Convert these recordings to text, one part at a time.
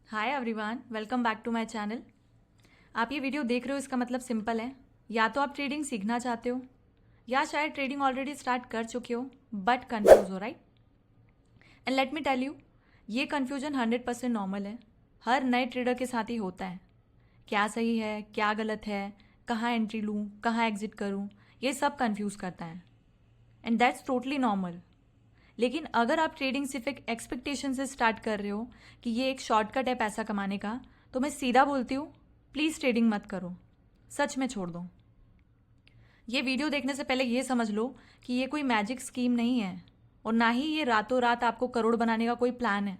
Hi everyone, welcome back to my channel. आप ये video देख रहे हो, इसका मतलब सिंपल है, या तो आप ट्रेडिंग सीखना चाहते हो या शायद ट्रेडिंग ऑलरेडी स्टार्ट कर चुके हो बट कंफ्यूज हो, right. And let me tell you, ये कन्फ्यूजन 100% नॉर्मल है। हर नए ट्रेडर के साथ ही होता है। क्या सही है, क्या गलत है, कहाँ एंट्री लूँ, कहाँ एग्जिट करूँ, ये सब कन्फ्यूज़ करता है एंड दैट्स टोटली नॉर्मल। लेकिन अगर आप ट्रेडिंग सिर्फ एक एक्सपेक्टेशन से स्टार्ट कर रहे हो कि ये एक शॉर्टकट है पैसा कमाने का, तो मैं सीधा बोलती हूँ, प्लीज़ ट्रेडिंग मत करो, सच में छोड़ दो। ये वीडियो देखने से पहले ये समझ लो कि ये कोई मैजिक स्कीम नहीं है और ना ही ये रातों रात आपको करोड़ बनाने का कोई प्लान है।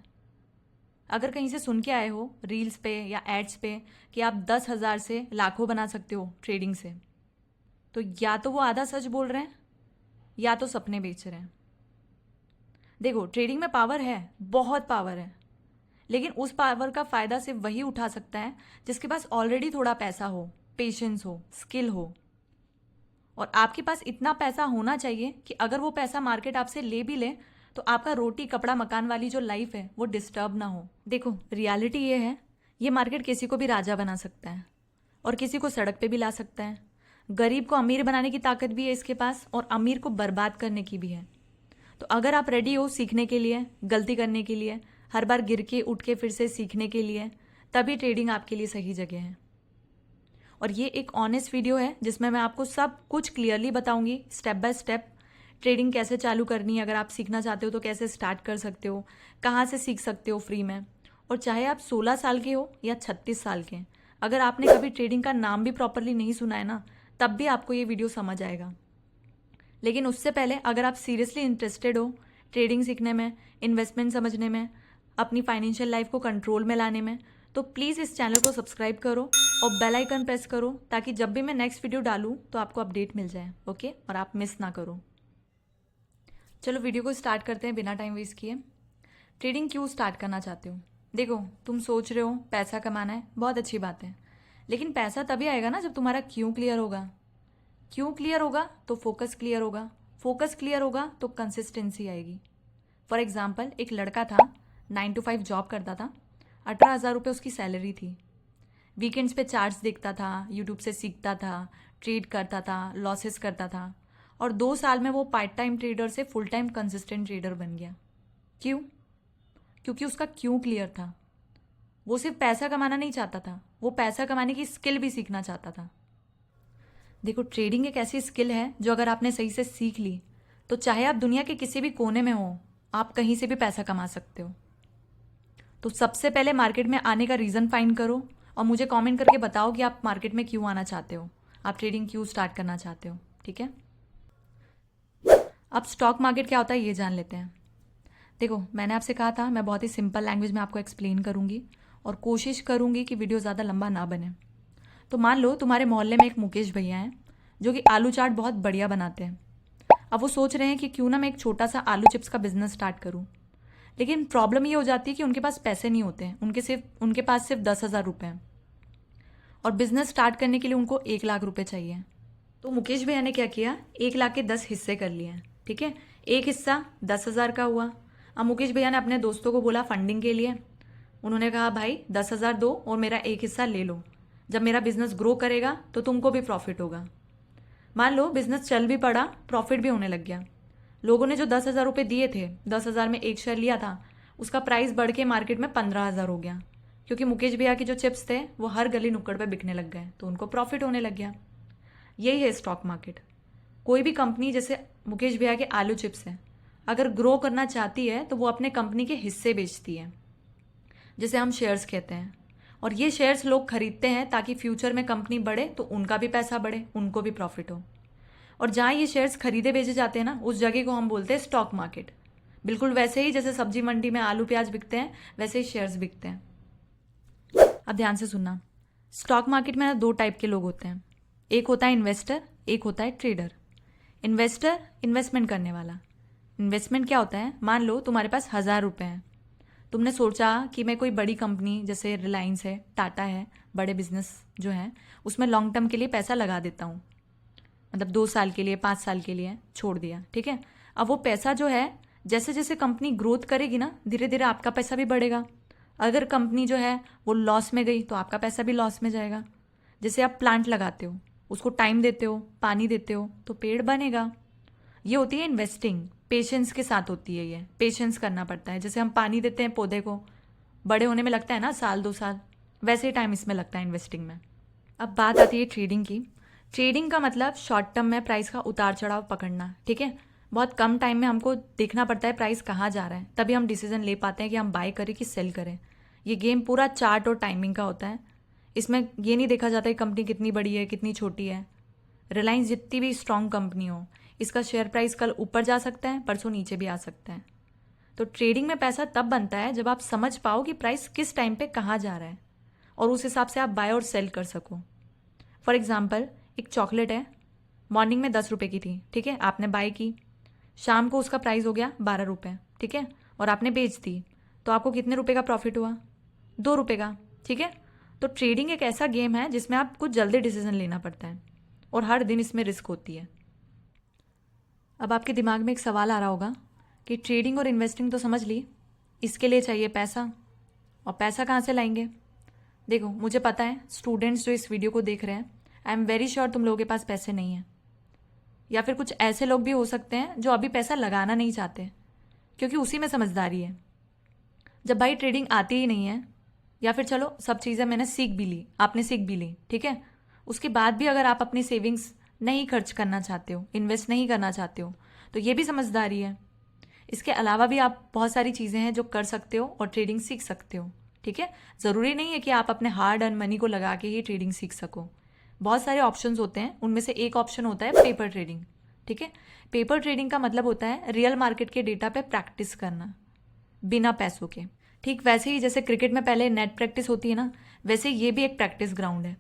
अगर कहीं से सुन के आए हो रील्स पे या एड्स पे कि आप 10,000 से लाखों बना सकते हो ट्रेडिंग से, तो या तो वो आधा सच बोल रहे हैं या तो सपने बेच रहे हैं। देखो, ट्रेडिंग में पावर है, बहुत पावर है, लेकिन उस पावर का फ़ायदा सिर्फ वही उठा सकता है जिसके पास ऑलरेडी थोड़ा पैसा हो, पेशेंस हो, स्किल हो। और आपके पास इतना पैसा होना चाहिए कि अगर वो पैसा मार्केट आपसे ले भी ले तो आपका रोटी कपड़ा मकान वाली जो लाइफ है वो डिस्टर्ब ना हो। देखो, रियलिटी ये है, ये मार्केट किसी को भी राजा बना सकता है और किसी को सड़क पे भी ला सकता है। गरीब को अमीर बनाने की ताकत भी है इसके पास और अमीर को बर्बाद करने की भी है। तो अगर आप रेडी हो सीखने के लिए, गलती करने के लिए, हर बार गिर के उठ के फिर से सीखने के लिए, तभी ट्रेडिंग आपके लिए सही जगह है। और ये एक ऑनेस्ट वीडियो है जिसमें मैं आपको सब कुछ क्लियरली बताऊंगी, स्टेप बाय स्टेप। ट्रेडिंग कैसे चालू करनी है, अगर आप सीखना चाहते हो तो कैसे स्टार्ट कर सकते हो, कहाँ से सीख सकते हो फ्री में। और चाहे आप 16 साल के हो या 36 साल के, अगर आपने कभी ट्रेडिंग का नाम भी प्रॉपरली नहीं सुना है ना, तब भी आपको ये वीडियो समझ आएगा। लेकिन उससे पहले अगर आप सीरियसली इंटरेस्टेड हो ट्रेडिंग सीखने में, इन्वेस्टमेंट समझने में, अपनी फाइनेंशियल लाइफ को कंट्रोल में लाने में, तो प्लीज़ इस चैनल को सब्सक्राइब करो और बेल आइकन प्रेस करो ताकि जब भी मैं नेक्स्ट वीडियो डालूँ तो आपको अपडेट मिल जाए, ओके, और आप मिस ना करो। चलो वीडियो को स्टार्ट करते हैं बिना टाइम वेस्ट किए। ट्रेडिंग क्यों स्टार्ट करना चाहते हो? देखो, तुम सोच रहे हो पैसा कमाना है, बहुत अच्छी बात है, लेकिन पैसा तभी आएगा ना जब तुम्हारा क्यों क्लियर होगा। क्यों क्लियर होगा तो फोकस क्लियर होगा, फोकस क्लियर होगा तो कंसिस्टेंसी आएगी। फॉर एग्जाम्पल, एक लड़का था, 9 to 5 जॉब करता था, 18,000 रुपये उसकी सैलरी थी। वीकेंड्स पे चार्ट्स देखता था, यूट्यूब से सीखता था, ट्रेड करता था, लॉसेस करता था, और 2 साल में वो पार्ट टाइम ट्रेडर से फुल टाइम कंसिस्टेंट ट्रेडर बन गया। क्यों? क्योंकि उसका क्यों क्लियर था। वो सिर्फ पैसा कमाना नहीं चाहता था, वो पैसा कमाने की स्किल भी सीखना चाहता था। देखो, ट्रेडिंग एक ऐसी स्किल है जो अगर आपने सही से सीख ली तो चाहे आप दुनिया के किसी भी कोने में हो, आप कहीं से भी पैसा कमा सकते हो। तो सबसे पहले मार्केट में आने का रीज़न फाइंड करो और मुझे कमेंट करके बताओ कि आप मार्केट में क्यों आना चाहते हो, आप ट्रेडिंग क्यों स्टार्ट करना चाहते हो, ठीक है। अब स्टॉक मार्केट क्या होता है ये जान लेते हैं। देखो, मैंने आपसे कहा था मैं बहुत ही सिंपल लैंग्वेज में आपको एक्सप्लेन करूंगी और कोशिश करूंगी कि वीडियो ज़्यादा लंबा ना बने। तो मान लो तुम्हारे मोहल्ले में एक मुकेश भैया हैं जो कि आलू चाट बहुत बढ़िया बनाते हैं। अब वो सोच रहे हैं कि क्यों ना मैं एक छोटा सा आलू चिप्स का बिजनेस स्टार्ट करूं। लेकिन प्रॉब्लम ये हो जाती है कि उनके पास पैसे नहीं होते हैं, उनके पास सिर्फ 10,000 रुपये हैं और बिजनेस स्टार्ट करने के लिए उनको 1 लाख रुपये चाहिए। तो मुकेश भैया ने क्या किया, 1 लाख के 10 हिस्से कर लिए हैं, ठीक है। एक हिस्सा 10,000 का हुआ। अब मुकेश भैया ने अपने दोस्तों को बोला फंडिंग के लिए, उन्होंने कहा भाई 10,000 दो और मेरा एक हिस्सा ले लो, जब मेरा बिजनेस ग्रो करेगा तो तुमको भी प्रॉफिट होगा। मान लो बिजनेस चल भी पड़ा, प्रॉफिट भी होने लग गया। लोगों ने जो 10,000 रुपये दिए थे, 10,000 में एक शेयर लिया था, उसका प्राइस बढ़ के मार्केट में 15,000 हो गया, क्योंकि मुकेश भैया के जो चिप्स थे वो हर गली नुक्कड़ पे बिकने लग गए, तो उनको प्रॉफिट होने लग गया। यही है स्टॉक मार्केट। कोई भी कंपनी, जैसे मुकेश भैया के आलू चिप्स है, अगर ग्रो करना चाहती है तो वो अपने कंपनी के हिस्से बेचती है, जिसे हम शेयर्स कहते हैं। और ये शेयर्स लोग खरीदते हैं ताकि फ्यूचर में कंपनी बढ़े तो उनका भी पैसा बढ़े, उनको भी प्रॉफिट हो। और जहाँ ये शेयर्स खरीदे बेचे जाते हैं ना, उस जगह को हम बोलते हैं स्टॉक मार्केट। बिल्कुल वैसे ही जैसे सब्जी मंडी में आलू प्याज बिकते हैं, वैसे ही शेयर्स बिकते हैं। अब ध्यान से सुनना, स्टॉक मार्केट में ना 2 टाइप के लोग होते हैं। एक होता है इन्वेस्टर, एक होता है ट्रेडर। इन्वेस्टर, इन्वेस्टमेंट करने वाला। इन्वेस्टमेंट क्या होता है, मान लो तुम्हारे पास 1,000 रुपये हैं, तुमने सोचा कि मैं कोई बड़ी कंपनी जैसे रिलायंस है, टाटा है, बड़े बिजनेस जो हैं, उसमें लॉन्ग टर्म के लिए पैसा लगा देता हूँ, मतलब 2 साल के लिए, 5 साल के लिए छोड़ दिया, ठीक है। अब वो पैसा जो है, जैसे जैसे कंपनी ग्रोथ करेगी ना, धीरे धीरे आपका पैसा भी बढ़ेगा। अगर कंपनी जो है वो लॉस में गई तो आपका पैसा भी लॉस में जाएगा। जैसे आप प्लांट लगाते हो, उसको टाइम देते हो, पानी देते हो, तो पेड़ बनेगा। ये होती है इन्वेस्टिंग, पेशेंस के साथ होती है। ये पेशेंस करना पड़ता है। जैसे हम पानी देते हैं पौधे को, बड़े होने में लगता है ना 1-2 साल, वैसे ही टाइम इसमें लगता है इन्वेस्टिंग में। अब बात आती है ट्रेडिंग की। ट्रेडिंग का मतलब शॉर्ट टर्म में प्राइस का उतार चढ़ाव पकड़ना, ठीक है। बहुत कम टाइम में हमको देखना पड़ता है प्राइस कहाँ जा रहा है, तभी हम डिसीजन ले पाते हैं कि हम बाय करें कि सेल करें। ये गेम पूरा चार्ट और टाइमिंग का होता है। इसमें ये नहीं देखा जाता है कंपनी कितनी बड़ी है कितनी छोटी है। रिलायंस जितनी भी स्ट्रांग कंपनी हो, इसका शेयर प्राइस कल ऊपर जा सकता है, परसों नीचे भी आ सकता है। तो ट्रेडिंग में पैसा तब बनता है जब आप समझ पाओ कि प्राइस किस टाइम पे कहाँ जा रहा है और उस हिसाब से आप बाय और सेल कर सको। फॉर एग्जाम्पल, एक चॉकलेट है, मॉर्निंग में 10 रुपये की थी, ठीक है, आपने बाय की, शाम को उसका प्राइस हो गया 12 रुपये, ठीक है, और आपने बेच दी, तो आपको कितने रुपए का प्रॉफिट हुआ? 2 रुपये का, ठीक है। तो ट्रेडिंग एक ऐसा गेम है जिसमें आपको जल्दी डिसीजन लेना पड़ता है और हर दिन इसमें रिस्क होती है। अब आपके दिमाग में एक सवाल आ रहा होगा कि ट्रेडिंग और इन्वेस्टिंग तो समझ ली, इसके लिए चाहिए पैसा, और पैसा कहाँ से लाएंगे? देखो, मुझे पता है स्टूडेंट्स जो इस वीडियो को देख रहे हैं, आई एम वेरी श्योर तुम लोगों के पास पैसे नहीं हैं, या फिर कुछ ऐसे लोग भी हो सकते हैं जो अभी पैसा लगाना नहीं चाहते क्योंकि उसी में समझदारी है। जब भाई ट्रेडिंग आती ही नहीं है, या फिर चलो सब चीज़ें मैंने सीख भी ली, आपने सीख भी ली, ठीक है, उसके बाद भी अगर आप अपनी सेविंग्स नहीं खर्च करना चाहते हो, इन्वेस्ट नहीं करना चाहते हो, तो ये भी समझदारी है। इसके अलावा भी आप बहुत सारी चीज़ें हैं जो कर सकते हो और ट्रेडिंग सीख सकते हो, ठीक है। ज़रूरी नहीं है कि आप अपने हार्ड अर्न मनी को लगा के ही ट्रेडिंग सीख सको। बहुत सारे ऑप्शंस होते हैं, उनमें से एक ऑप्शन होता है पेपर ट्रेडिंग, ठीक है। पेपर ट्रेडिंग का मतलब होता है रियल मार्केट के डेटा पे प्रैक्टिस करना बिना पैसों के। ठीक वैसे ही जैसे क्रिकेट में पहले नेट प्रैक्टिस होती है ना, वैसे ये भी एक प्रैक्टिस ग्राउंड है।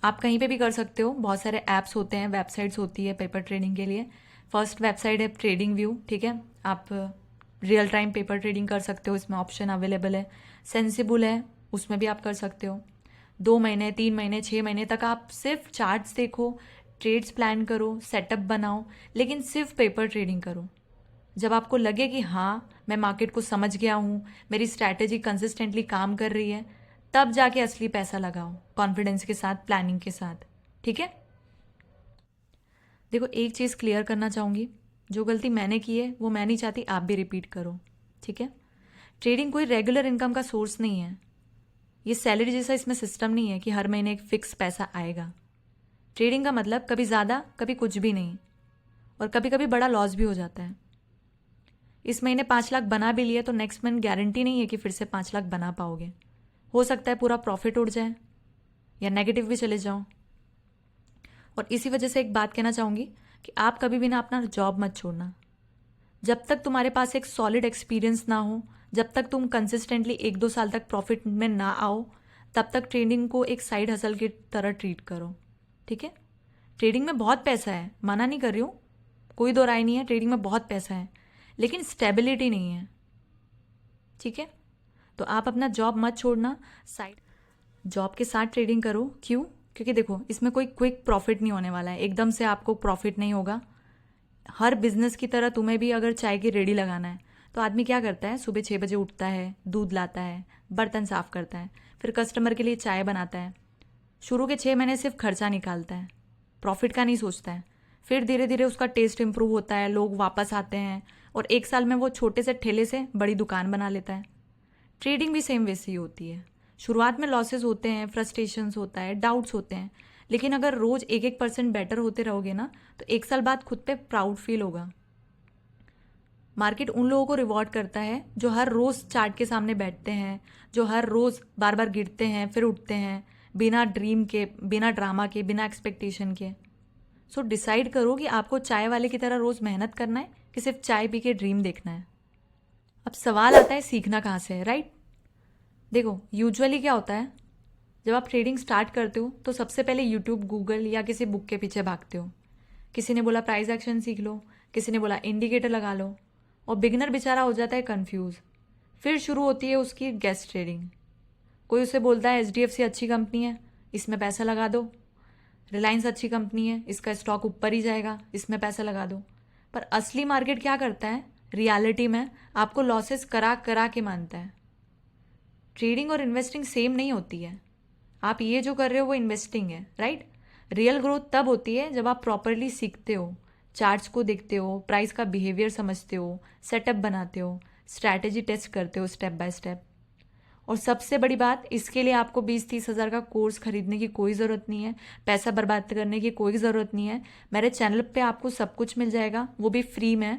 आप कहीं पे भी कर सकते हो, बहुत सारे ऐप्स होते हैं, वेबसाइट्स होती है पेपर ट्रेडिंग के लिए। फर्स्ट वेबसाइट है ट्रेडिंग व्यू, ठीक है, आप रियल टाइम पेपर ट्रेडिंग कर सकते हो, इसमें ऑप्शन अवेलेबल है। सेंसिबल है, उसमें भी आप कर सकते हो। 2 महीने, 3 महीने, 6 महीने तक आप सिर्फ चार्ट्स देखो, ट्रेड्स प्लान करो, सेटअप बनाओ, लेकिन सिर्फ पेपर ट्रेडिंग करो। जब आपको लगे कि हाँ मैं मार्केट को समझ गया हूँ, मेरी स्ट्रैटेजी कंसिस्टेंटली काम कर रही है, तब जाके असली पैसा लगाओ, कॉन्फिडेंस के साथ, प्लानिंग के साथ, ठीक है। देखो, एक चीज़ क्लियर करना चाहूँगी, जो गलती मैंने की है वो मैं नहीं चाहती आप भी रिपीट करो, ठीक है। ट्रेडिंग कोई रेगुलर इनकम का सोर्स नहीं है। ये सैलरी जैसा इसमें सिस्टम नहीं है कि हर महीने एक फिक्स पैसा आएगा। ट्रेडिंग का मतलब कभी ज़्यादा, कभी कुछ भी नहीं, और कभी कभी बड़ा लॉस भी हो जाता है। इस महीने 5 लाख बना भी लिए तो नेक्स्ट मंथ गारंटी नहीं है कि फिर से 5 लाख बना पाओगे। हो सकता है पूरा प्रॉफिट उड़ जाए या नेगेटिव भी चले जाओ। और इसी वजह से एक बात कहना चाहूँगी कि आप कभी भी ना अपना जॉब मत छोड़ना। जब तक तुम्हारे पास एक सॉलिड एक्सपीरियंस ना हो, जब तक तुम कंसिस्टेंटली 1-2 साल तक प्रॉफिट में ना आओ, तब तक ट्रेडिंग को एक साइड हसल की तरह ट्रीट करो, ठीक है। ट्रेडिंग में बहुत पैसा है, मना नहीं कर रही हूँ, कोई दो राय नहीं है, ट्रेडिंग में बहुत पैसा है, लेकिन स्टेबिलिटी नहीं है, ठीक है। तो आप अपना जॉब मत छोड़ना, साइड जॉब के साथ ट्रेडिंग करो। क्यों? क्योंकि देखो, इसमें कोई क्विक प्रॉफिट नहीं होने वाला है, एकदम से आपको प्रॉफिट नहीं होगा। हर बिजनेस की तरह तुम्हें भी अगर चाय की रेडी लगाना है तो आदमी क्या करता है, सुबह 6 बजे उठता है, दूध लाता है, बर्तन साफ करता है, फिर कस्टमर के लिए चाय बनाता है। शुरू के 6 महीने सिर्फ खर्चा निकालता है, प्रॉफिट का नहीं सोचता है। फिर धीरे धीरे उसका टेस्ट इंप्रूव होता है, लोग वापस आते हैं, और 1 साल में वो छोटे से ठेले से बड़ी दुकान बना लेता है। ट्रेडिंग भी सेम वैसे ही होती है। शुरुआत में लॉसेस होते हैं, फ्रस्ट्रेशंस होता है, डाउट्स होते हैं, लेकिन अगर रोज 1-1% बेटर होते रहोगे ना, तो 1 साल बाद खुद पे प्राउड फील होगा। मार्केट उन लोगों को रिवॉर्ड करता है जो हर रोज चार्ट के सामने बैठते हैं, जो हर रोज बार बार गिरते हैं फिर उठते हैं, बिना ड्रीम के, बिना ड्रामा के, बिना एक्सपेक्टेशन के। सो डिसाइड करो कि आपको चाय वाले की तरह रोज मेहनत करना है कि सिर्फ चाय पी के ड्रीम देखना है। अब सवाल आता है सीखना कहाँ से है, राइट। देखो, यूजुअली क्या होता है, जब आप ट्रेडिंग स्टार्ट करते हो तो सबसे पहले यूट्यूब, गूगल या किसी बुक के पीछे भागते हो। किसी ने बोला प्राइस एक्शन सीख लो, किसी ने बोला इंडिकेटर लगा लो, और बिगिनर बेचारा हो जाता है कंफ्यूज। फिर शुरू होती है उसकी गेस ट्रेडिंग। कोई उसे बोलता है HDFC अच्छी कंपनी है, इसमें पैसा लगा दो, रिलायंस अच्छी कंपनी है, इसका स्टॉक ऊपर ही जाएगा, इसमें पैसा लगा दो। पर असली मार्केट क्या करता है, रियलिटी में आपको लॉसेस करा करा के मानता है। ट्रेडिंग और इन्वेस्टिंग सेम नहीं होती है। आप ये जो कर रहे हो वो इन्वेस्टिंग है, राइट। रियल ग्रोथ तब होती है जब आप प्रॉपरली सीखते हो, चार्ट्स को देखते हो, प्राइस का बिहेवियर समझते हो, सेटअप बनाते हो, स्ट्रैटेजी टेस्ट करते हो स्टेप बाय स्टेप। और सबसे बड़ी बात, इसके लिए आपको 20-30 हज़ार का कोर्स खरीदने की कोई ज़रूरत नहीं है, पैसा बर्बाद करने की कोई ज़रूरत नहीं है। मेरे चैनल पे आपको सब कुछ मिल जाएगा, वो भी फ्री में,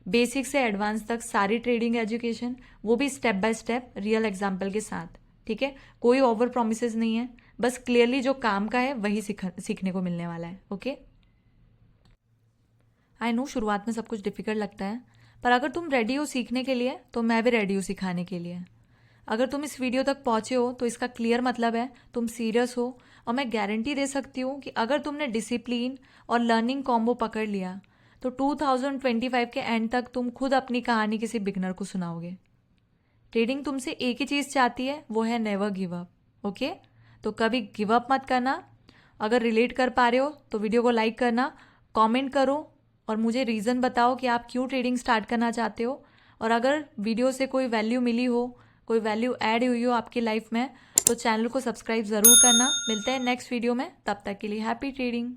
बेसिक से एडवांस तक सारी ट्रेडिंग एजुकेशन, वो भी step by step real example के साथ। ठीक है, कोई ओवर प्रोमिसेस नहीं है, बस क्लियरली जो काम का है वही सीखने को मिलने वाला है। ओके, आई नो शुरुआत में सब कुछ डिफिकल्ट लगता है, पर अगर तुम रेडी हो सीखने के लिए तो मैं भी रेडी हूँ सिखाने के लिए। अगर तुम इस वीडियो तक पहुँचे हो तो इसका क्लियर मतलब है तुम सीरियस हो, और मैं गारंटी दे सकती हूँ कि अगर तुमने डिसिप्लिन और लर्निंग कॉम्बो पकड़ लिया तो 2025 के एंड तक तुम खुद अपनी कहानी किसी बिगनर को सुनाओगे। ट्रेडिंग तुमसे एक ही चीज़ चाहती है, वो है नेवर गिव अप। ओके, तो कभी गिव अप मत करना। अगर रिलेट कर पा रहे हो तो वीडियो को लाइक करना, कमेंट करो और मुझे रीज़न बताओ कि आप क्यों ट्रेडिंग स्टार्ट करना चाहते हो। और अगर वीडियो से कोई वैल्यू मिली हो, कोई वैल्यू ऐड हुई हो आपकी लाइफ में, तो चैनल को सब्सक्राइब ज़रूर करना। मिलते हैं नेक्स्ट वीडियो में, तब तक के लिए हैप्पी ट्रेडिंग।